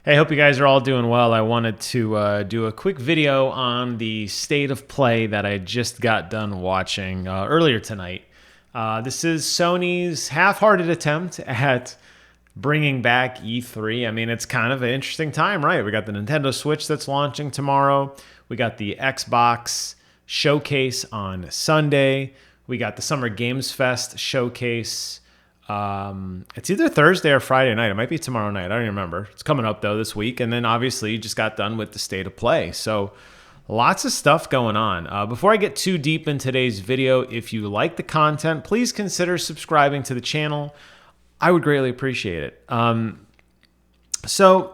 Hey, hope you guys are all doing well. I wanted to do a quick video on the state of play that I just got done watching earlier tonight. This is Sony's half-hearted attempt at bringing back E3. I mean, it's kind of an interesting time, right? We got the Nintendo Switch that's launching tomorrow. We got the Xbox showcase on Sunday. We got the Summer Games Fest showcase. It's either Thursday or Friday night. It might be tomorrow night. I don't even remember. It's coming up though this week. And then obviously you just got done with the state of play. So lots of stuff going on. Before I get too deep in today's video, if you like the content, please consider subscribing to the channel. I would greatly appreciate it. So,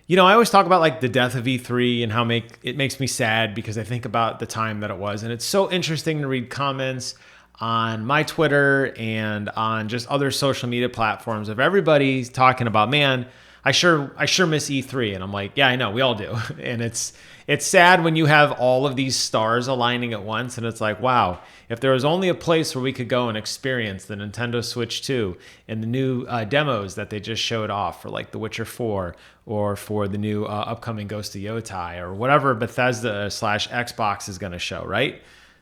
you know, I always talk about like the death of E3 and how it makes me sad because I think about the time that it was. And it's so interesting to read comments on my Twitter and on just other social media platforms of everybody talking about, man, I sure miss E3. And I'm like, yeah, I know, we all do. And it's sad when you have all of these stars aligning at once. And it's like, wow, if there was only a place where we could go and experience the Nintendo Switch 2 and the new demos that they just showed off for like The Witcher 4 or for the new upcoming Ghost of Yotai or whatever Bethesda / Xbox is going to show, right?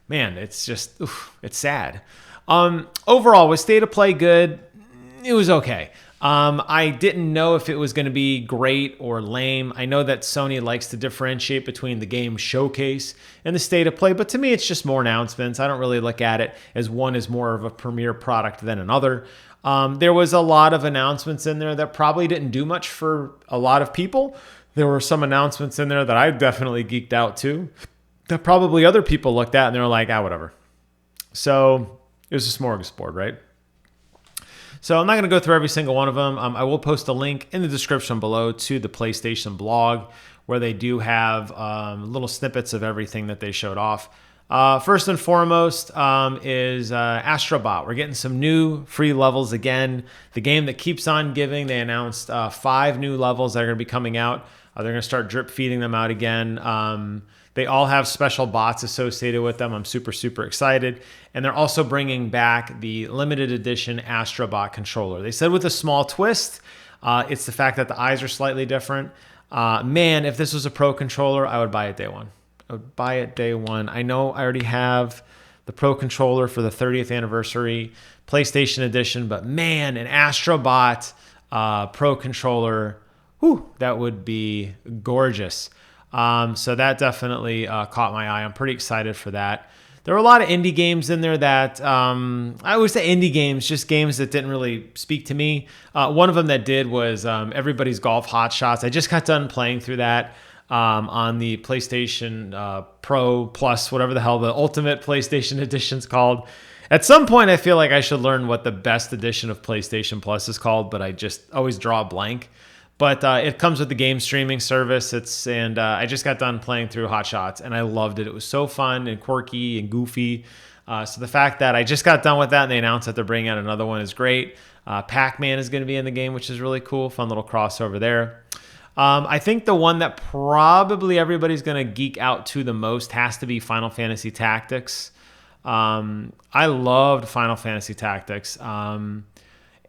Man, it's just, it's sad. Overall, was state of play good? It was okay. I didn't know if it was going to be great or lame. I know that Sony likes to differentiate between the game showcase and the state of play, but to me, it's just more announcements. I don't really look at it as one is more of a premier product than another. There was a lot of announcements in there that probably didn't do much for a lot of people. There were some announcements in there that I definitely geeked out to, that probably other people looked at and they were like, whatever. So it was a smorgasbord, right? So I'm not going to go through every single one of them. I will post a link in the description below to the PlayStation blog where they do have little snippets of everything that they showed off. First and foremost is Astrobot. We're getting some new free levels again. The game that keeps on giving. They announced 5 new levels that are going to be coming out. They're going to start drip feeding them out again. They all have special bots associated with them. I'm super, super excited. And they're also bringing back the limited edition Astrobot controller. They said with a small twist, it's the fact that the eyes are slightly different. Man, if this was a Pro controller, I would buy it day one. I would buy it day one. I know I already have the Pro controller for the 30th anniversary PlayStation edition, but man, an Astrobot Pro controller, whew, that would be gorgeous. So that definitely caught my eye. I'm pretty excited for that. There were a lot of indie games in there that, I always say indie games, just games that didn't really speak to me. One of them that did was Everybody's Golf Hot Shots. I just got done playing through that on the PlayStation Pro Plus, whatever the hell the Ultimate PlayStation Edition's called. At some point, I feel like I should learn what the best edition of PlayStation Plus is called, but I just always draw a blank. But it comes with the game streaming service. I just got done playing through Hot Shots, and I loved it. It was so fun and quirky and goofy. So the fact that I just got done with that and they announced that they're bringing out another one is great. Pac-Man is going to be in the game, which is really cool. Fun little crossover there. I think the one that probably everybody's going to geek out to the most has to be Final Fantasy Tactics. I loved Final Fantasy Tactics.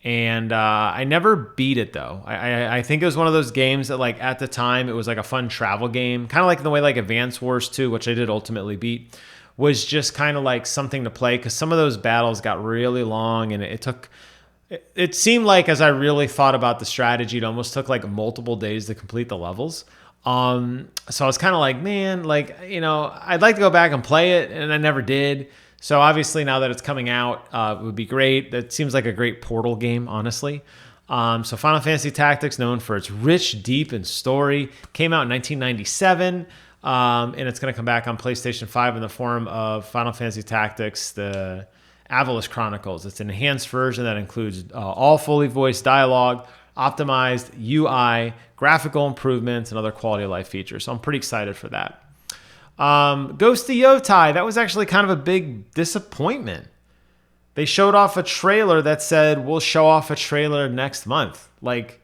And I never beat it though. I think it was one of those games that like at the time it was like a fun travel game, kind of like the way like Advance Wars 2, which I did ultimately beat, was just kind of like something to play because some of those battles got really long and it seemed like as I really thought about the strategy, it almost took like multiple days to complete the levels. So I was kind of like, man, like, you know, I'd like to go back and play it and I never did. So obviously now that it's coming out, it would be great. That seems like a great Portal game, honestly. So Final Fantasy Tactics, known for its rich, deep, and story, came out in 1997, and it's going to come back on PlayStation 5 in the form of Final Fantasy Tactics, the Avalis Chronicles. It's an enhanced version that includes all fully voiced dialogue, optimized UI, graphical improvements, and other quality of life features. So I'm pretty excited for that. Ghost of Yotai, that was actually kind of a big disappointment. They showed off a trailer that said, we'll show off a trailer next month. Like,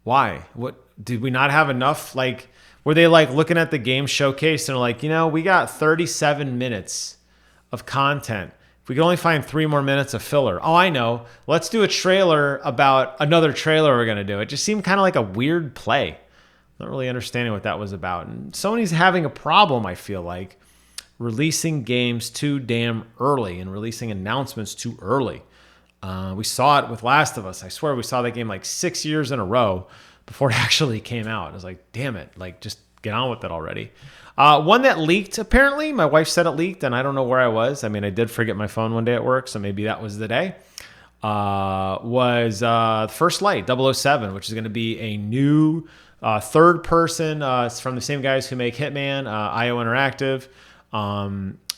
why? What, did we not have enough? Like, were they like looking at the game showcase and like, you know, we got 37 minutes of content. If we could only find 3 more minutes of filler. Oh, I know. Let's do a trailer about another trailer we're going to do. It just seemed kind of like a weird play. Not really understanding what that was about. And Sony's having a problem, I feel like, releasing games too damn early and releasing announcements too early. We saw it with Last of Us. I swear we saw that game like 6 years in a row before it actually came out. I was like, damn it, like just get on with it already. One that leaked, apparently. My wife said it leaked, and I don't know where I was. I mean, I did forget my phone one day at work, so maybe that was the day. Was First Light 007, which is going to be a new third person. It's from the same guys who make Hitman, IO Interactive.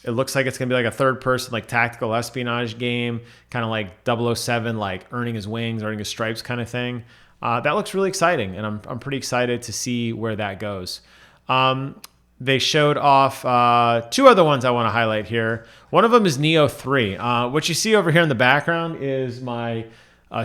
It looks like it's going to be like a third person, like tactical espionage game, kind of like 007, like earning his wings, earning his stripes kind of thing. That looks really exciting, and I'm pretty excited to see where that goes. They showed off two other ones I want to highlight here. One of them is Neo 3. What you see over here in the background is my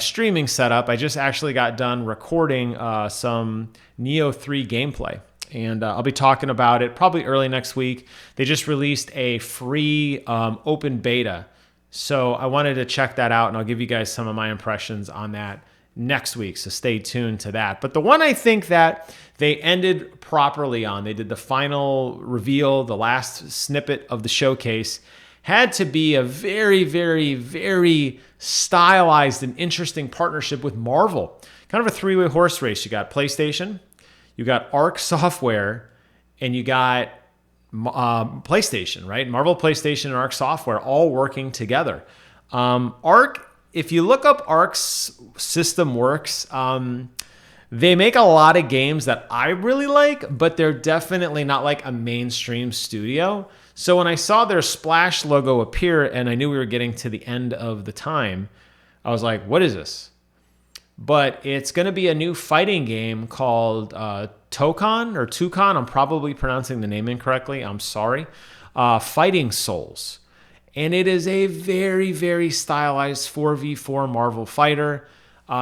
streaming setup. I just actually got done recording some Neo 3 gameplay, and I'll be talking about it probably early next week. They just released a free open beta, so I wanted to check that out, and I'll give you guys some of my impressions on that next week, so stay tuned to that. But the one I think that they ended properly on, they did the final reveal, the last snippet of the showcase, had to be a very, very, very stylized and interesting partnership with Marvel. Kind of a three-way horse race. You got PlayStation, you got Arc Software, and you got PlayStation, right? Marvel, PlayStation, and Arc Software all working together. Arc, if you look up Arc's System Works, they make a lot of games that I really like, but they're definitely not like a mainstream studio. So when I saw their Splash logo appear and I knew we were getting to the end of the time, I was like, what is this? But it's going to be a new fighting game called Toucan. I'm probably pronouncing the name incorrectly. I'm sorry. Fighting Souls. And it is a very, very stylized 4v4 Marvel fighter.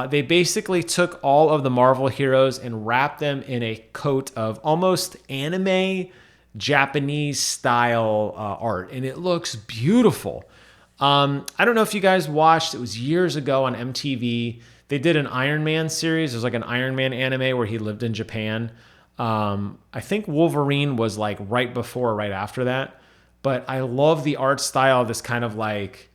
They basically took all of the Marvel heroes and wrapped them in a coat of almost anime Japanese style art. And it looks beautiful. I don't know if you guys watched, it was years ago on MTV. They did an Iron Man series. There's like an Iron Man anime where he lived in Japan. I think Wolverine was like right before or right after that. But I love the art style of this kind of like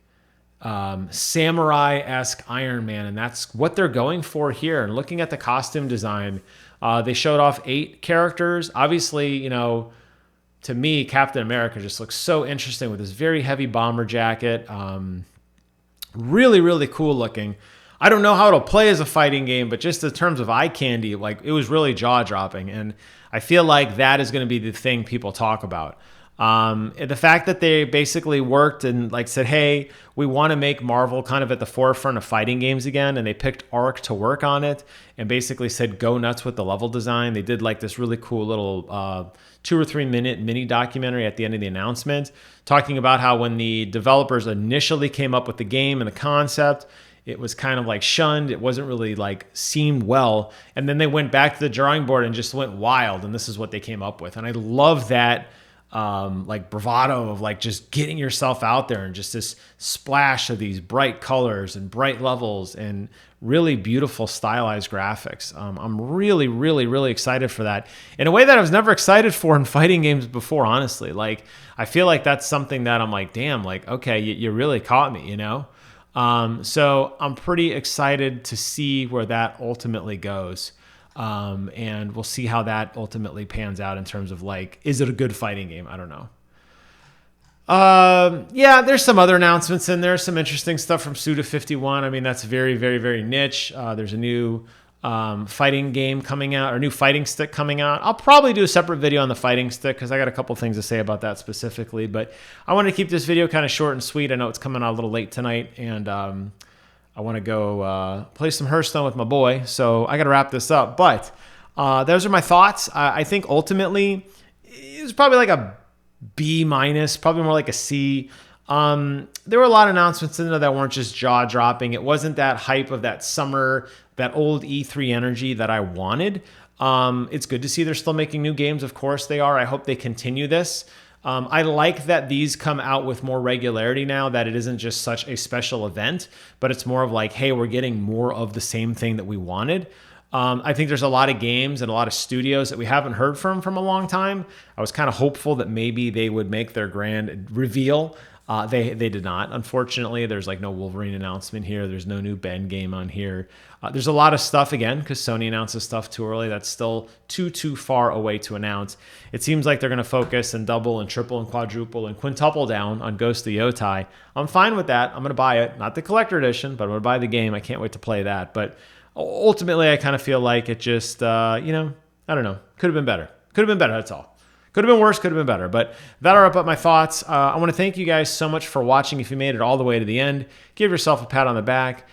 samurai-esque Iron Man, and that's what they're going for here. And looking at the costume design, they showed off 8 characters. Obviously, you know, to me, Captain America just looks so interesting with this very heavy bomber jacket. Really, really cool looking. I don't know how it'll play as a fighting game, but just in terms of eye candy, like it was really jaw-dropping. And I feel like that is going to be the thing people talk about. The fact that they basically worked and like said, hey, we want to make Marvel kind of at the forefront of fighting games again. And they picked Arc to work on it and basically said, go nuts with the level design. They did like this really cool little 2 or 3 minute mini documentary at the end of the announcement, talking about how when the developers initially came up with the game and the concept, it was kind of like shunned. It wasn't really like seemed well. And then they went back to the drawing board and just went wild. And this is what they came up with. And I love that like bravado of like just getting yourself out there and just this splash of these bright colors and bright levels and really beautiful stylized graphics. I'm really, really, really excited for that in a way that I was never excited for in fighting games before, honestly. Like, I feel like that's something that I'm like, damn, like, okay, you really caught me, you know? So I'm pretty excited to see where that ultimately goes. And we'll see how that ultimately pans out in terms of like, is it a good fighting game? I don't know. Yeah, there's some other announcements in there, some interesting stuff from Suda51. I mean, that's very, very, very niche. There's a new fighting game coming out, or new fighting stick coming out. I'll probably do a separate video on the fighting stick because I got a couple things to say about that specifically. But I want to keep this video kind of short and sweet. I know it's coming out a little late tonight, and I want to go play some Hearthstone with my boy, so I got to wrap this up. But those are my thoughts. I think ultimately it was probably like a B minus, probably more like a C. There were a lot of announcements in there that weren't just jaw dropping. It wasn't that hype of that summer, that old E3 energy that I wanted. It's good to see they're still making new games. Of course they are. I hope they continue this. I like that these come out with more regularity now, that it isn't just such a special event, but it's more of like, hey, we're getting more of the same thing that we wanted. I think there's a lot of games and a lot of studios that we haven't heard from a long time. I was kind of hopeful that maybe they would make their grand reveal. They did not. Unfortunately, there's like no Wolverine announcement here. There's no new Ben game on here. There's a lot of stuff, again, because Sony announces stuff too early. That's still too far away to announce. It seems like they're going to focus and double and triple and quadruple and quintuple down on Ghost of Yotai. I'm fine with that. I'm going to buy it. Not the collector edition, but I'm going to buy the game. I can't wait to play that. But ultimately, I kind of feel like it just, I don't know. Could have been better. Could have been better, that's all. Could have been worse, could have been better. But that'll wrap up my thoughts. I want to thank you guys so much for watching. If you made it all the way to the end, give yourself a pat on the back.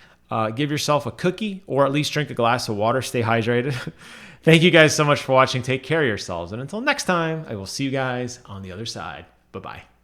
Give yourself a cookie, or at least drink a glass of water. Stay hydrated. Thank you guys so much for watching. Take care of yourselves. And until next time, I will see you guys on the other side. Bye-bye.